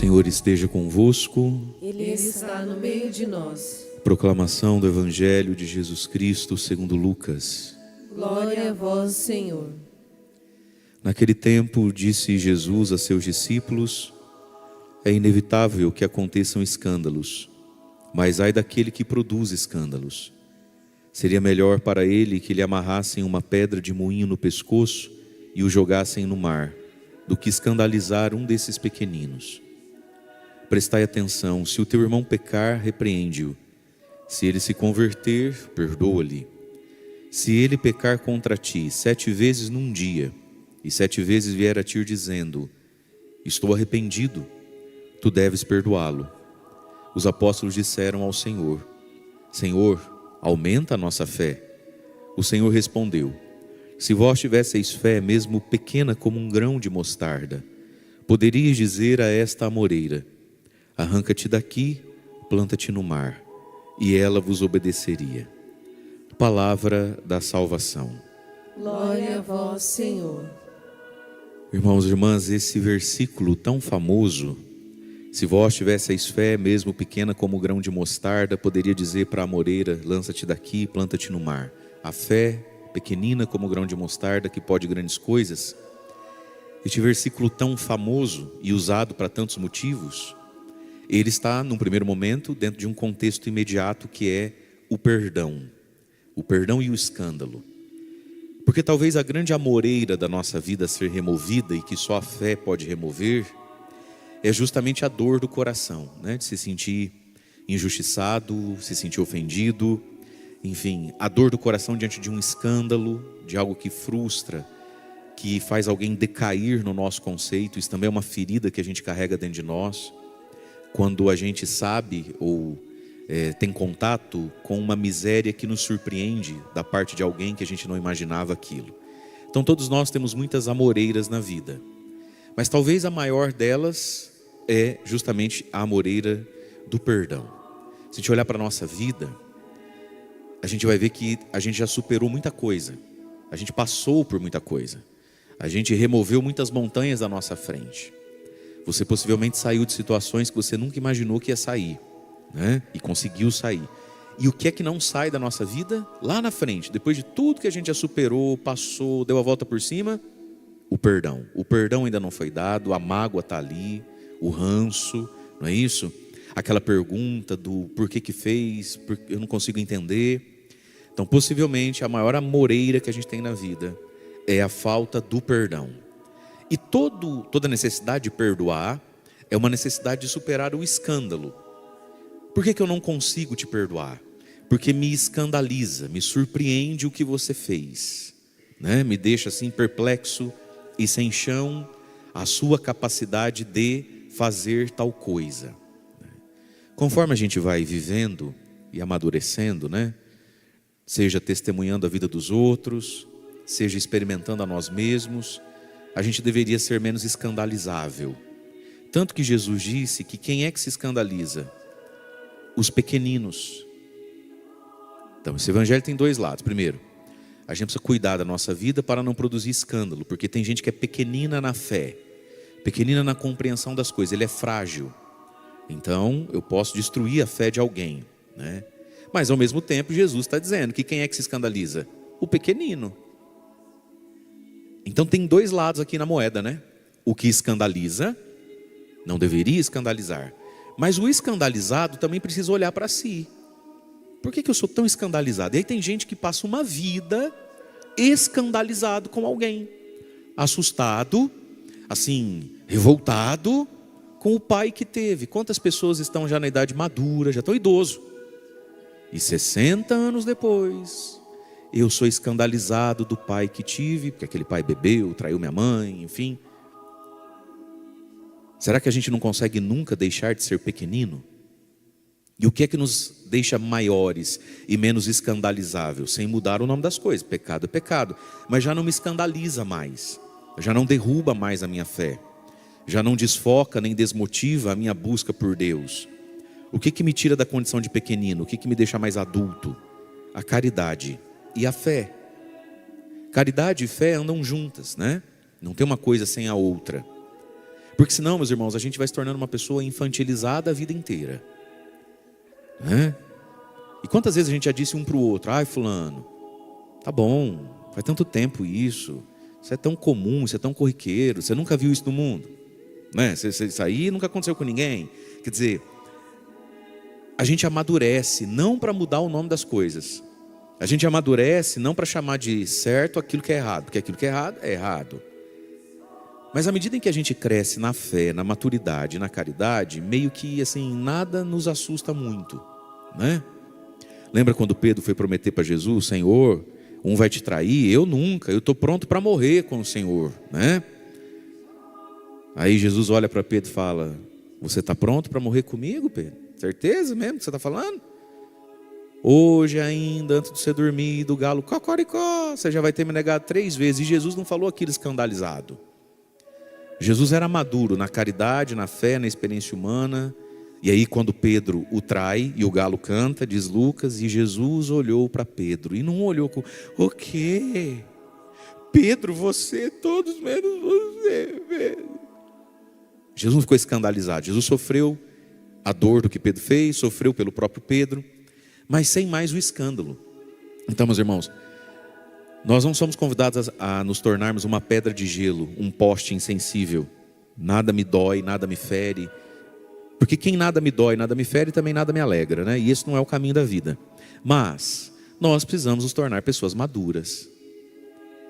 Senhor esteja convosco. Ele está no meio de nós. Proclamação do Evangelho de Jesus Cristo segundo Lucas. Glória a vós, Senhor. Naquele tempo disse Jesus a seus discípulos: é inevitável que aconteçam escândalos, mas ai daquele que produz escândalos. Seria melhor para ele que lhe amarrassem uma pedra de moinho no pescoço e o jogassem no mar, do que escandalizar um desses pequeninos. Prestai atenção: se o teu irmão pecar, repreende-o. Se ele se converter, perdoa-lhe. Se ele pecar contra ti 7 vezes num dia, e 7 vezes vier a ti dizendo: estou arrependido, tu deves perdoá-lo. Os apóstolos disseram ao Senhor: Senhor, aumenta a nossa fé. O Senhor respondeu: se vós tivesseis fé, mesmo pequena como um grão de mostarda, poderíeis dizer a esta amoreira: arranca-te daqui, planta-te no mar, e ela vos obedeceria. Palavra da salvação. Glória a vós, Senhor. Irmãos e irmãs, esse versículo tão famoso: se vós tivesseis fé, mesmo pequena como o grão de mostarda, poderia dizer para a amoreira: lança-te daqui, planta-te no mar. A fé pequenina como o grão de mostarda, que pode grandes coisas. Este versículo tão famoso e usado para tantos motivos, ele está, num primeiro momento, dentro de um contexto imediato que é o perdão e o escândalo. Porque talvez a grande amoreira da nossa vida a ser removida, e que só a fé pode remover, é justamente a dor do coração, né? De se sentir injustiçado, se sentir ofendido, enfim, a dor do coração diante de um escândalo, de algo que frustra, que faz alguém decair no nosso conceito. Isso também é uma ferida que a gente carrega dentro de nós, quando a gente sabe ou tem contato com uma miséria que nos surpreende da parte de alguém que a gente não imaginava aquilo. Então todos nós temos muitas amoreiras na vida, mas talvez a maior delas é justamente a amoreira do perdão. Se a gente olhar para a nossa vida, a gente vai ver que a gente já superou muita coisa, a gente passou por muita coisa, a gente removeu muitas montanhas da nossa frente. Você possivelmente saiu de situações que você nunca imaginou que ia sair, né? E conseguiu sair. E o que é que não sai da nossa vida? Lá na frente, depois de tudo que a gente já superou, passou, deu a volta por cima, o perdão. O perdão ainda não foi dado, a mágoa está ali, o ranço, não é isso? Aquela pergunta do por que fez, eu não consigo entender. Então, possivelmente, a maior amoreira que a gente tem na vida é a falta do perdão. E toda necessidade de perdoar é uma necessidade de superar o escândalo. Por que eu não consigo te perdoar? Porque me escandaliza, me surpreende o que você fez, né? Me deixa assim perplexo e sem chão a sua capacidade de fazer tal coisa. Conforme a gente vai vivendo e amadurecendo, né? Seja testemunhando a vida dos outros, seja experimentando a nós mesmos, a gente deveria ser menos escandalizável. Tanto que Jesus disse que quem é que se escandaliza? Os pequeninos. Então esse evangelho tem 2 lados. Primeiro, a gente precisa cuidar da nossa vida para não produzir escândalo, porque tem gente que é pequenina na fé, pequenina na compreensão das coisas, ele é frágil. Então eu posso destruir a fé de alguém, né? Mas ao mesmo tempo Jesus está dizendo que quem é que se escandaliza? O pequenino. Então tem 2 lados aqui na moeda, né? O que escandaliza não deveria escandalizar, mas o escandalizado também precisa olhar para si. Por que eu sou tão escandalizado? E aí tem gente que passa uma vida escandalizado com alguém, assustado, assim, revoltado com o pai que teve. Quantas pessoas estão já na idade madura, já estão idoso, e 60 anos depois, eu sou escandalizado do pai que tive, porque aquele pai bebeu, traiu minha mãe, enfim. Será que a gente não consegue nunca deixar de ser pequenino? E o que é que nos deixa maiores e menos escandalizáveis? Sem mudar o nome das coisas. Pecado é pecado, mas já não me escandaliza mais, já não derruba mais a minha fé, já não desfoca nem desmotiva a minha busca por Deus. O que me tira da condição de pequenino? O que me deixa mais adulto? A caridade e a fé. Caridade e fé andam juntas, né? Não tem uma coisa sem a outra. Porque senão, meus irmãos, a gente vai se tornando uma pessoa infantilizada a vida inteira, né? E quantas vezes a gente já disse um para o outro: ai fulano, tá bom, faz tanto tempo isso é tão comum, isso é tão corriqueiro, você nunca viu isso no mundo, né? Isso aí nunca aconteceu com ninguém. Quer dizer, a gente amadurece não para mudar o nome das coisas. A gente amadurece não para chamar de certo aquilo que é errado, porque aquilo que é errado. Mas à medida em que a gente cresce na fé, na maturidade, na caridade, meio que assim, nada nos assusta muito, né? Lembra quando Pedro foi prometer para Jesus: Senhor, um vai te trair, eu nunca, eu estou pronto para morrer com o Senhor, né? Aí Jesus olha para Pedro e fala: você está pronto para morrer comigo, Pedro? Certeza mesmo que você está falando? Hoje ainda, antes de você dormir, do galo cocoricó, você já vai ter me negado 3 vezes. E Jesus não falou aquilo escandalizado. Jesus era maduro na caridade, na fé, na experiência humana. E aí quando Pedro o trai e o galo canta, diz Lucas, e Jesus olhou para Pedro e não olhou com: o quê? Pedro, você, todos menos você, Pedro. Jesus não ficou escandalizado. Jesus sofreu a dor do que Pedro fez, sofreu pelo próprio Pedro, mas sem mais o escândalo. Então, meus irmãos, nós não somos convidados a nos tornarmos uma pedra de gelo, um poste insensível. Nada me dói, nada me fere. Porque quem nada me dói, nada me fere, também nada me alegra, né? E esse não é o caminho da vida. Mas nós precisamos nos tornar pessoas maduras.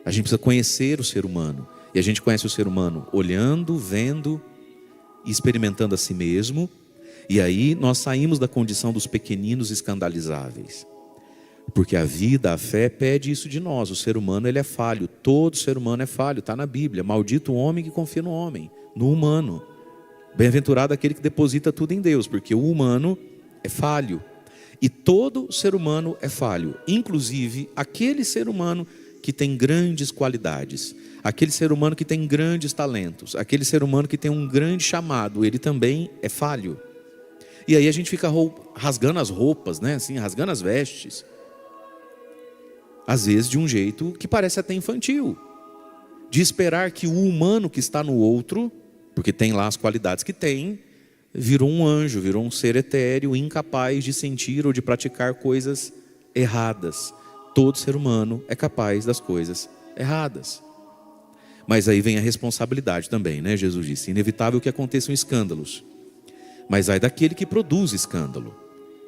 A gente precisa conhecer o ser humano. E a gente conhece o ser humano olhando, vendo e experimentando a si mesmo. E aí nós saímos da condição dos pequeninos escandalizáveis. Porque a vida, a fé pede isso de nós. O ser humano, ele é falho. Todo ser humano é falho, está na Bíblia. Maldito o homem que confia no homem, no humano. Bem-aventurado aquele que deposita tudo em Deus, porque o humano é falho. E todo ser humano é falho, inclusive aquele ser humano que tem grandes qualidades, aquele ser humano que tem grandes talentos, aquele ser humano que tem um grande chamado, ele também é falho. E aí a gente fica rasgando as roupas, né? Assim, rasgando as vestes, às vezes de um jeito que parece até infantil, de esperar que o humano que está no outro, porque tem lá as qualidades que tem, virou um anjo, virou um ser etéreo, incapaz de sentir ou de praticar coisas erradas. Todo ser humano é capaz das coisas erradas. Mas aí vem a responsabilidade também, né? Jesus disse: inevitável que aconteçam escândalos, mas ai daquele que produz escândalo.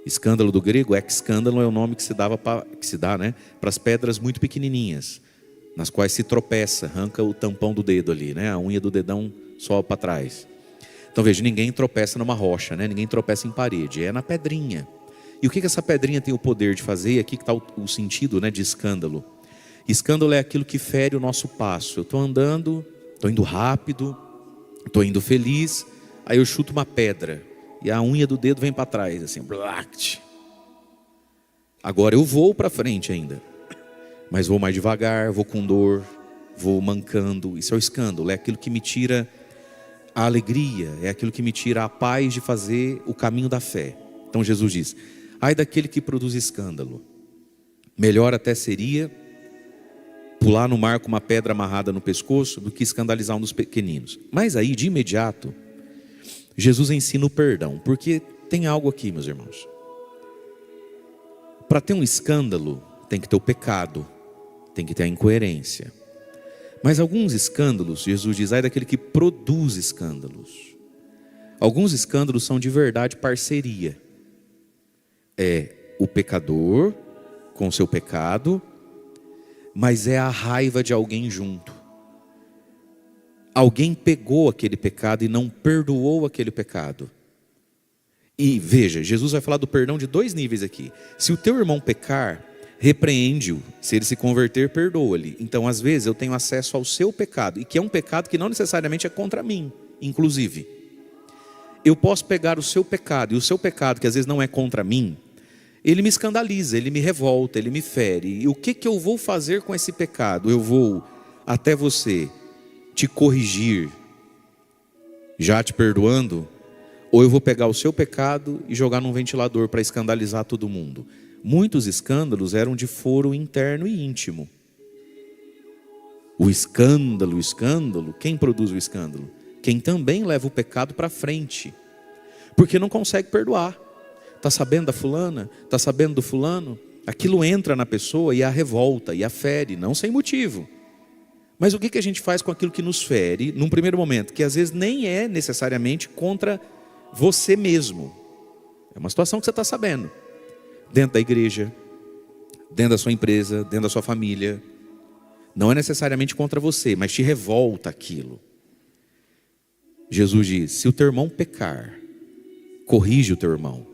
Escândalo do grego, escândalo, é o nome que se dá, né, para as pedras muito pequenininhas, nas quais se tropeça, arranca o tampão do dedo ali, né? A unha do dedão só para trás. Então veja, ninguém tropeça numa rocha, né? Ninguém tropeça em parede, é na pedrinha. E o que essa pedrinha tem o poder de fazer? E aqui que está o sentido, né, de escândalo. Escândalo é aquilo que fere o nosso passo. Eu estou andando, estou indo rápido, estou indo feliz, aí eu chuto uma pedra e a unha do dedo vem para trás, assim. Agora eu vou para frente ainda, mas vou mais devagar, vou com dor, vou mancando. Isso é o escândalo, é aquilo que me tira a alegria, é aquilo que me tira a paz de fazer o caminho da fé. Então Jesus diz: ai daquele que produz escândalo, melhor até seria pular no mar com uma pedra amarrada no pescoço do que escandalizar um dos pequeninos. Mas aí de imediato Jesus ensina o perdão, porque tem algo aqui, meus irmãos. Para ter um escândalo tem que ter o pecado, tem que ter a incoerência. Mas alguns escândalos, Jesus diz, ai daquele que produz escândalos. Alguns escândalos são de verdade parceria. É o pecador com o seu pecado, mas é a raiva de alguém junto. Alguém pegou aquele pecado e não perdoou aquele pecado. E veja, Jesus vai falar do perdão de 2 níveis aqui. Se o teu irmão pecar, repreende-o. Se ele se converter, perdoa-lhe. Então às vezes eu tenho acesso ao seu pecado, e que é um pecado que não necessariamente é contra mim. Inclusive, eu posso pegar o seu pecado, e o seu pecado que às vezes não é contra mim, ele me escandaliza, ele me revolta, ele me fere. E o que eu vou fazer com esse pecado? Eu vou até você te corrigir, já te perdoando, ou eu vou pegar o seu pecado e jogar num ventilador para escandalizar todo mundo? Muitos escândalos eram de foro interno e íntimo. O escândalo, quem produz o escândalo? quem também leva o pecado para frente, porque não consegue perdoar. Está sabendo da fulana? Está sabendo do fulano? Aquilo entra na pessoa e a revolta, e a fere, não sem motivo. Mas o que a gente faz com aquilo que nos fere, num primeiro momento, que às vezes nem é necessariamente contra você mesmo. É uma situação que você está sabendo. Dentro da igreja, dentro da sua empresa, dentro da sua família. Não é necessariamente contra você, mas te revolta aquilo. Jesus diz, se o teu irmão pecar, corrige o teu irmão.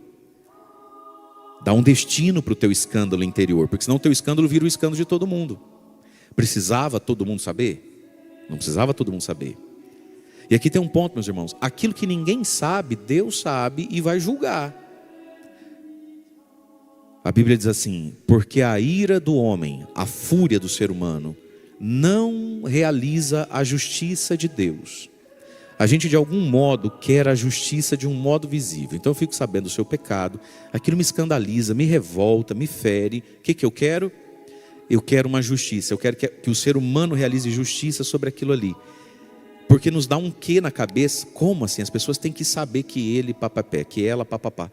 Dá um destino para o teu escândalo interior, porque senão o teu escândalo vira o escândalo de todo mundo. Precisava todo mundo saber? Não precisava todo mundo saber. E aqui tem um ponto, meus irmãos. Aquilo que ninguém sabe, Deus sabe e vai julgar. A Bíblia diz assim, porque a ira do homem, a fúria do ser humano, não realiza a justiça de Deus. A gente de algum modo quer a justiça de um modo visível. Então eu fico sabendo do seu pecado, aquilo me escandaliza, me revolta, me fere. O que eu quero? Eu quero uma justiça, eu quero que o ser humano realize justiça sobre aquilo ali. Porque nos dá um quê na cabeça? Como assim? As pessoas têm que saber que ele papapé, que ela papapá.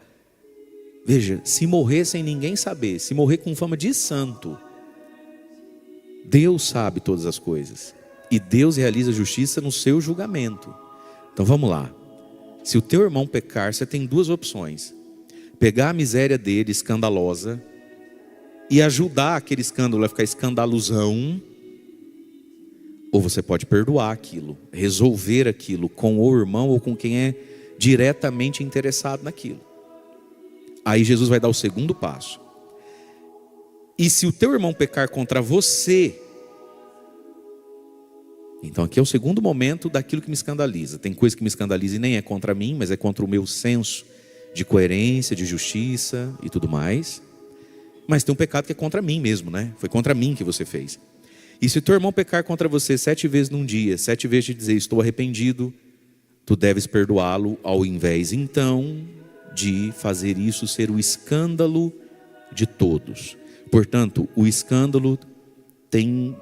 Veja, se morrer sem ninguém saber, se morrer com fama de santo, Deus sabe todas as coisas. E Deus realiza justiça no seu julgamento. Então vamos lá. Se o teu irmão pecar, você tem duas opções. Pegar a miséria dele, escandalosa, e ajudar aquele escândalo a ficar escandalosão. Ou você pode perdoar aquilo, resolver aquilo com o irmão ou com quem é diretamente interessado naquilo. Aí Jesus vai dar o segundo passo. E se o teu irmão pecar contra você, então aqui é o segundo momento daquilo que me escandaliza. Tem coisa que me escandaliza e nem é contra mim, mas é contra o meu senso de coerência, de justiça e tudo mais. Mas tem um pecado que é contra mim mesmo, né? Foi contra mim que você fez. E se o teu irmão pecar contra você 7 vezes num dia, 7 vezes te dizer estou arrependido, tu deves perdoá-lo, ao invés então de fazer isso ser o escândalo de todos. Portanto, o escândalo tem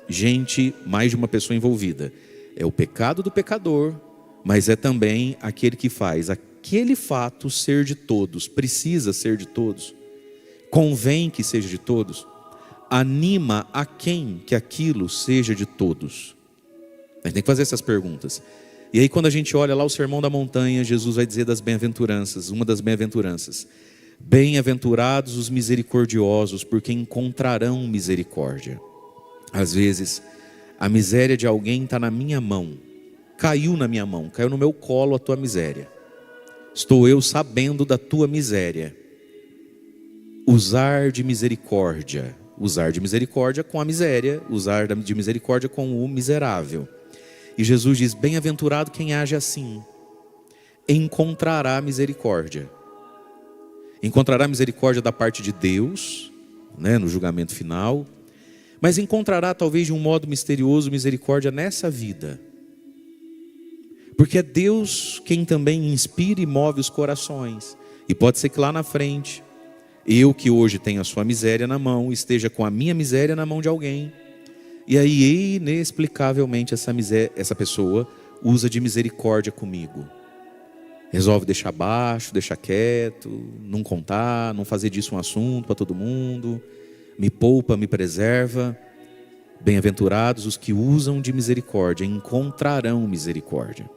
gente, mais de uma pessoa envolvida. É o pecado do pecador, mas é também aquele que faz aquele fato ser de todos, precisa ser de todos, convém que seja de todos, anima a quem que aquilo seja de todos. A gente tem que fazer essas perguntas. E aí quando a gente olha lá o Sermão da Montanha, Jesus vai dizer das bem-aventuranças, uma das bem-aventuranças: bem-aventurados os misericordiosos, porque encontrarão misericórdia. Às vezes, a miséria de alguém está na minha mão, caiu na minha mão, caiu no meu colo a tua miséria. Estou eu sabendo da tua miséria. Usar de misericórdia com a miséria, usar de misericórdia com o miserável. E Jesus diz, bem-aventurado quem age assim, encontrará misericórdia. Encontrará misericórdia da parte de Deus, né, no julgamento final, mas encontrará talvez de um modo misterioso misericórdia nessa vida. Porque é Deus quem também inspira e move os corações. E pode ser que lá na frente, eu que hoje tenho a sua miséria na mão, esteja com a minha miséria na mão de alguém. E aí inexplicavelmente essa pessoa usa de misericórdia comigo. Resolve deixar baixo, deixar quieto, não contar, não fazer disso um assunto para todo mundo. Me poupa, me preserva. Bem-aventurados os que usam de misericórdia, encontrarão misericórdia.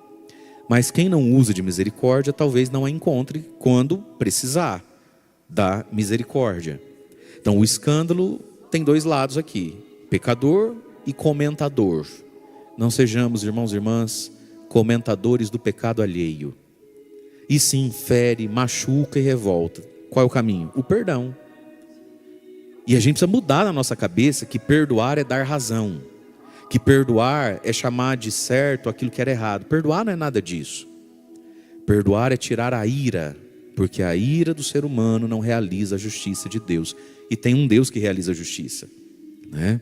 Mas quem não usa de misericórdia, talvez não a encontre quando precisar da misericórdia. Então o escândalo tem dois lados aqui: pecador e comentador. Não sejamos, irmãos e irmãs, comentadores do pecado alheio. E sim, fere, machuca e revolta. Qual é o caminho? O perdão. E a gente precisa mudar na nossa cabeça que perdoar é dar razão, que perdoar é chamar de certo aquilo que era errado. Perdoar não é nada disso. Perdoar é tirar a ira, porque a ira do ser humano não realiza a justiça de Deus. E tem um Deus que realiza a justiça, né?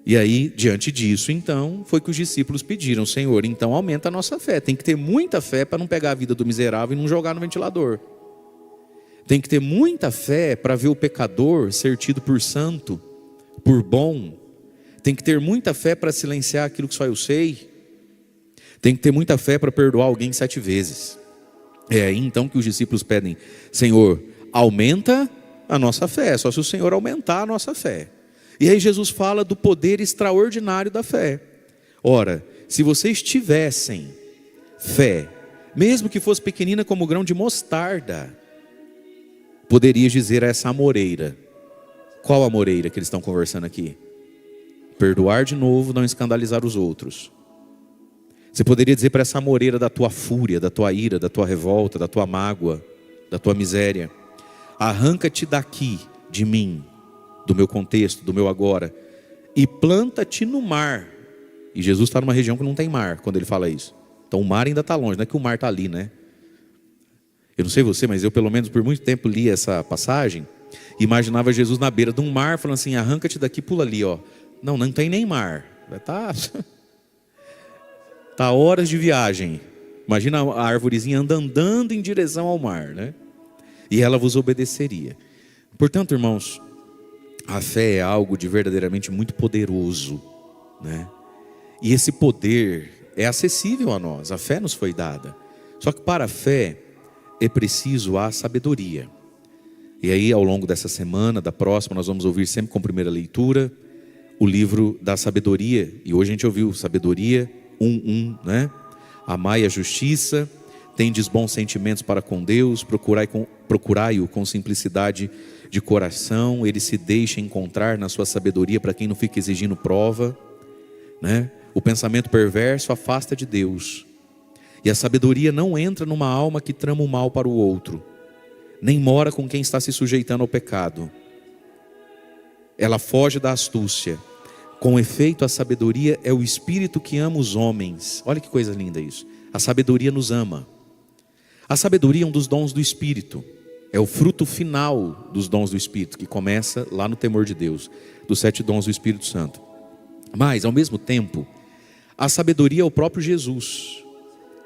E aí, diante disso, então, foi que os discípulos pediram: Senhor, então aumenta a nossa fé. Tem que ter muita fé para não pegar a vida do miserável e não jogar no ventilador. Tem que ter muita fé para ver o pecador ser tido por santo, por bom. Tem que ter muita fé para silenciar aquilo que só eu sei. Tem que ter muita fé para perdoar alguém 7 vezes. É aí então que os discípulos pedem: Senhor, aumenta a nossa fé. Só se o Senhor aumentar a nossa fé. E aí Jesus fala do poder extraordinário da fé. Ora, se vocês tivessem fé, mesmo que fosse pequenina como o grão de mostarda, poderias dizer a essa amoreira. Qual amoreira que eles estão conversando aqui? Perdoar de novo, não escandalizar os outros. Você poderia dizer para essa amoreira da tua fúria, da tua ira, da tua revolta, da tua mágoa, da tua miséria: arranca-te daqui, de mim, do meu contexto, do meu agora, e planta-te no mar. E Jesus está numa região que não tem mar quando ele fala isso. Então o mar ainda está longe, não é que o mar está ali, né? Eu não sei você, mas eu pelo menos por muito tempo li essa passagem, imaginava Jesus na beira de um mar, falando assim: arranca-te daqui, pula ali, ó. Não, não tem nem mar. Vai estar... Tá horas de viagem. Imagina a árvorezinha andando em direção ao mar, né? E ela vos obedeceria. Portanto, irmãos, a fé é algo de verdadeiramente muito poderoso, né? E esse poder é acessível a nós. A fé nos foi dada. Só que para a fé é preciso a sabedoria. E aí, ao longo dessa semana, da próxima, nós vamos ouvir sempre com primeira leitura o livro da sabedoria. E hoje a gente ouviu sabedoria 1:1, né? Amai a justiça, tendes bons sentimentos para com Deus, procurai-o com simplicidade de coração. Ele se deixa encontrar na sua sabedoria, para quem não fica exigindo prova, né? O pensamento perverso afasta de Deus, e a sabedoria não entra numa alma que trama o mal para o outro, nem mora com quem está se sujeitando ao pecado. Ela foge da astúcia. Com efeito, a sabedoria é o espírito que ama os homens. Olha que coisa linda isso. A sabedoria nos ama. A sabedoria é um dos dons do Espírito. É o fruto final dos dons do Espírito, que começa lá no temor de Deus, dos 7 dons do Espírito Santo. Mas, ao mesmo tempo, a sabedoria é o próprio Jesus.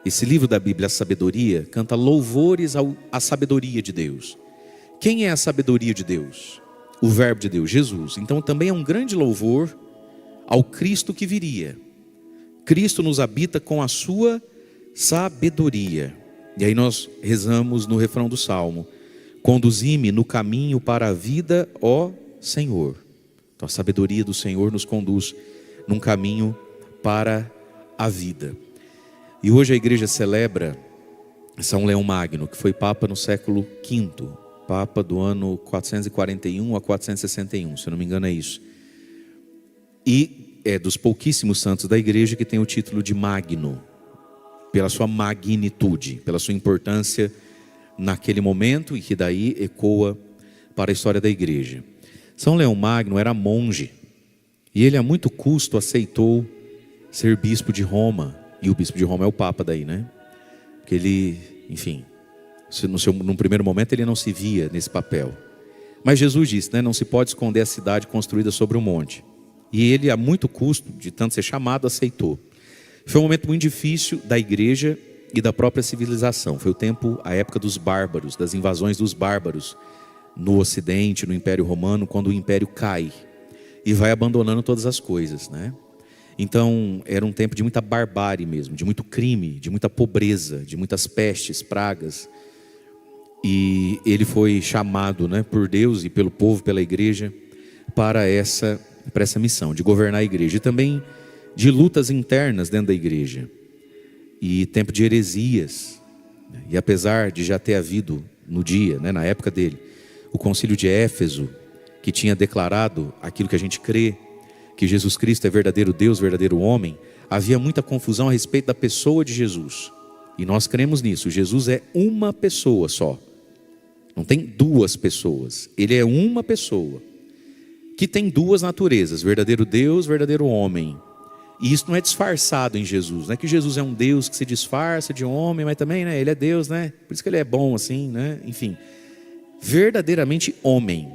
Esse livro da Bíblia, a sabedoria, canta louvores à sabedoria de Deus. Quem é a sabedoria de Deus? O verbo de Deus, Jesus. Então também é um grande louvor ao Cristo que viria. Cristo nos habita com a sua sabedoria. E aí nós rezamos no refrão do Salmo: conduzi-me no caminho para a vida, ó Senhor. Então a sabedoria do Senhor nos conduz num caminho para a vida. E hoje a igreja celebra São Leão Magno, que foi Papa no século V, Papa do ano 441 a 461, se eu não me engano é isso. E é dos pouquíssimos santos da igreja que tem o título de Magno, pela sua magnitude, pela sua importância naquele momento, e que daí ecoa para a história da igreja. São Leão Magno era monge, e ele a muito custo aceitou ser bispo de Roma. E o bispo de Roma é o Papa daí, né? Porque ele, enfim, num primeiro momento ele não se via nesse papel. Mas Jesus disse, né? Não se pode esconder a cidade construída sobre um monte. E ele a muito custo, de tanto ser chamado, aceitou. Foi um momento muito difícil da igreja e da própria civilização. Foi o tempo, a época dos bárbaros, das invasões dos bárbaros no Ocidente, no Império Romano, quando o Império cai e vai abandonando todas as coisas, né? Então era um tempo de muita barbárie mesmo, de muito crime, de muita pobreza, de muitas pestes, pragas. E ele foi chamado, né, por Deus e pelo povo, pela igreja, para essa missão de governar a igreja. E também de lutas internas dentro da igreja. E tempo de heresias. E apesar de já ter havido no dia, né, na época dele, o concílio de Éfeso, que tinha declarado aquilo que a gente crê, que Jesus Cristo é verdadeiro Deus, verdadeiro homem, havia muita confusão a respeito da pessoa de Jesus. E nós cremos nisso. Jesus é uma pessoa só. Não tem duas pessoas. Ele é uma pessoa que tem duas naturezas, verdadeiro Deus, verdadeiro homem. E isso não é disfarçado em Jesus. Não é que Jesus é um Deus que se disfarça de homem, mas também, né, ele é Deus, né? Por isso que ele é bom assim, né? Enfim, verdadeiramente homem,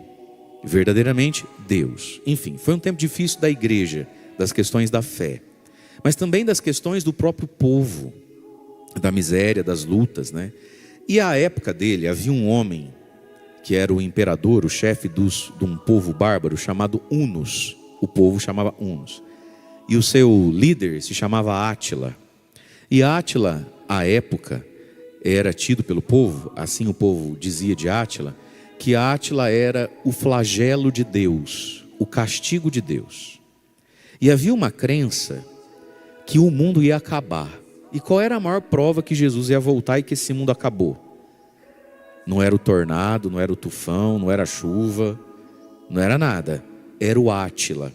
verdadeiramente Deus. Enfim, foi um tempo difícil da igreja, das questões da fé, mas também das questões do próprio povo, da miséria, das lutas, né? E à época dele havia um homem que era o imperador, o chefe de um povo bárbaro chamado Hunos. O povo chamava Hunos. E o seu líder se chamava Átila. E Átila, à época, era tido pelo povo, assim o povo dizia de Átila, que Átila era o flagelo de Deus, o castigo de Deus. E havia uma crença que o mundo ia acabar. E qual era a maior prova que Jesus ia voltar e que esse mundo acabou? Não era o tornado, não era o tufão, não era a chuva, não era nada. Era o Átila.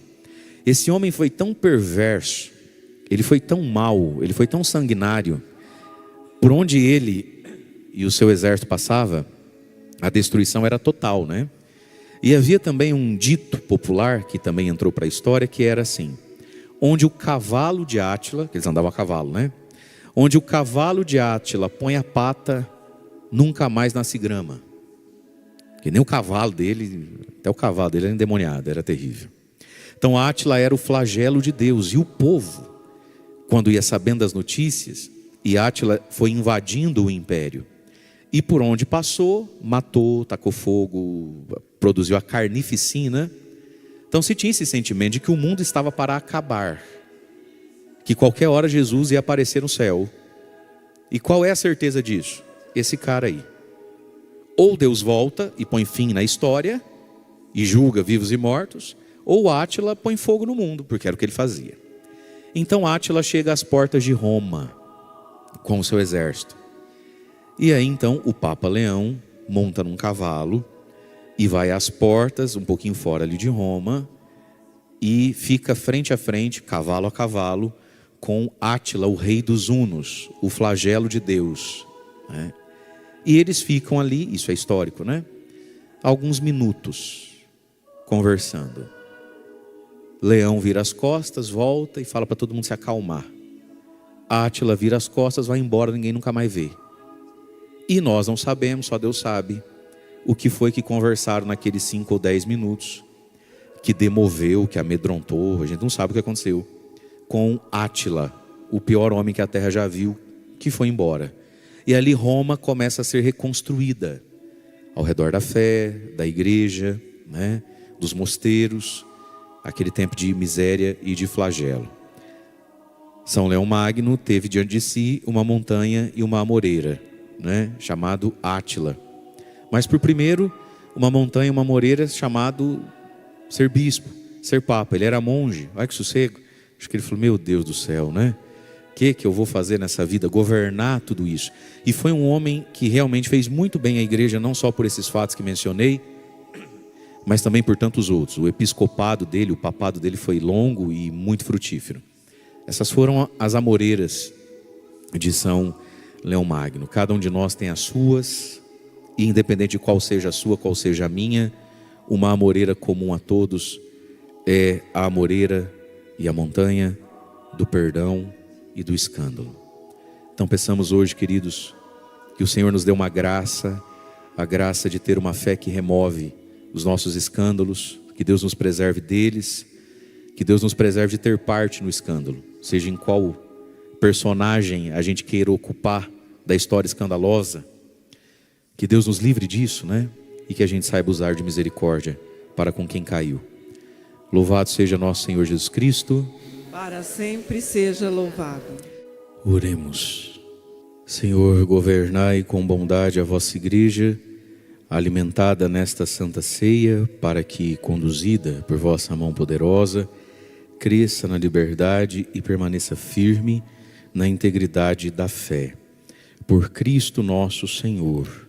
Esse homem foi tão perverso, ele foi tão mau, ele foi tão sanguinário. Por onde ele e o seu exército passava, a destruição era total, né? E havia também um dito popular, que também entrou para a história, que era assim: onde o cavalo de Átila, que eles andavam a cavalo, né? Onde o cavalo de Átila põe a pata, nunca mais nasce grama. Que nem o cavalo dele, até o cavalo dele era endemoniado, era terrível. Então Átila era o flagelo de Deus. E o povo, quando ia sabendo das notícias, e Átila foi invadindo o império, e por onde passou, matou, tacou fogo, produziu a carnificina. Então se tinha esse sentimento de que o mundo estava para acabar, que qualquer hora Jesus ia aparecer no céu. E qual é a certeza disso? Esse cara aí. Ou Deus volta e põe fim na história e julga vivos e mortos, ou Átila põe fogo no mundo, porque era o que ele fazia. Então Átila chega às portas de Roma com o seu exército. E aí então o Papa Leão monta num cavalo e vai às portas, um pouquinho fora ali de Roma, e fica frente a frente, cavalo a cavalo, com Átila, o rei dos hunos, o flagelo de Deus, né? E eles ficam ali, isso é histórico, né? Alguns minutos conversando. Leão vira as costas, volta e fala para todo mundo se acalmar. Átila vira as costas, vai embora, ninguém nunca mais vê. E nós não sabemos, só Deus sabe, o que foi que conversaram naqueles 5 ou 10 minutos, que demoveu, que amedrontou, a gente não sabe o que aconteceu, com Átila, o pior homem que a terra já viu, que foi embora. E ali Roma começa a ser reconstruída, ao redor da fé, da igreja, né, dos mosteiros, aquele tempo de miséria e de flagelo. São Leão Magno teve diante de si uma montanha e uma amoreira, né, chamado Átila. Mas por primeiro, uma montanha e uma amoreira chamado ser bispo, ser papa. Ele era monge, olha que sossego. Acho que ele falou, meu Deus do céu, né? O que eu vou fazer nessa vida? Governar tudo isso. E foi um homem que realmente fez muito bem à igreja, não só por esses fatos que mencionei, mas também por tantos outros. O episcopado dele, o papado dele foi longo e muito frutífero. Essas foram as amoreiras de São Leão Magno. Cada um de nós tem as suas, e independente de qual seja a sua, qual seja a minha, uma amoreira comum a todos é a amoreira e a montanha do perdão e do escândalo. Então peçamos hoje, queridos, que o Senhor nos dê uma graça, a graça de ter uma fé que remove os nossos escândalos, que Deus nos preserve deles, que Deus nos preserve de ter parte no escândalo, seja em qual personagem a gente queira ocupar da história escandalosa, que Deus nos livre disso, né? E que a gente saiba usar de misericórdia para com quem caiu. Louvado seja nosso Senhor Jesus Cristo. Para sempre seja louvado. Oremos. Senhor, governai com bondade a vossa igreja, alimentada nesta santa ceia, para que, conduzida por vossa mão poderosa, cresça na liberdade e permaneça firme na integridade da fé. Por Cristo nosso Senhor.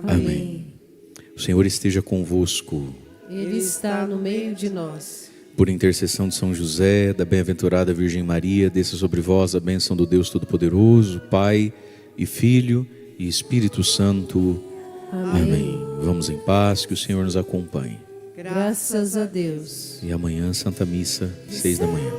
Amém. O Senhor esteja convosco. Ele está no meio de nós. Por intercessão de São José, da bem-aventurada Virgem Maria, desça sobre vós a bênção do Deus Todo-Poderoso, Pai e Filho e Espírito Santo. Amém. Vamos em paz, que o Senhor nos acompanhe. Graças a Deus. E amanhã, Santa Missa, 6 da manhã.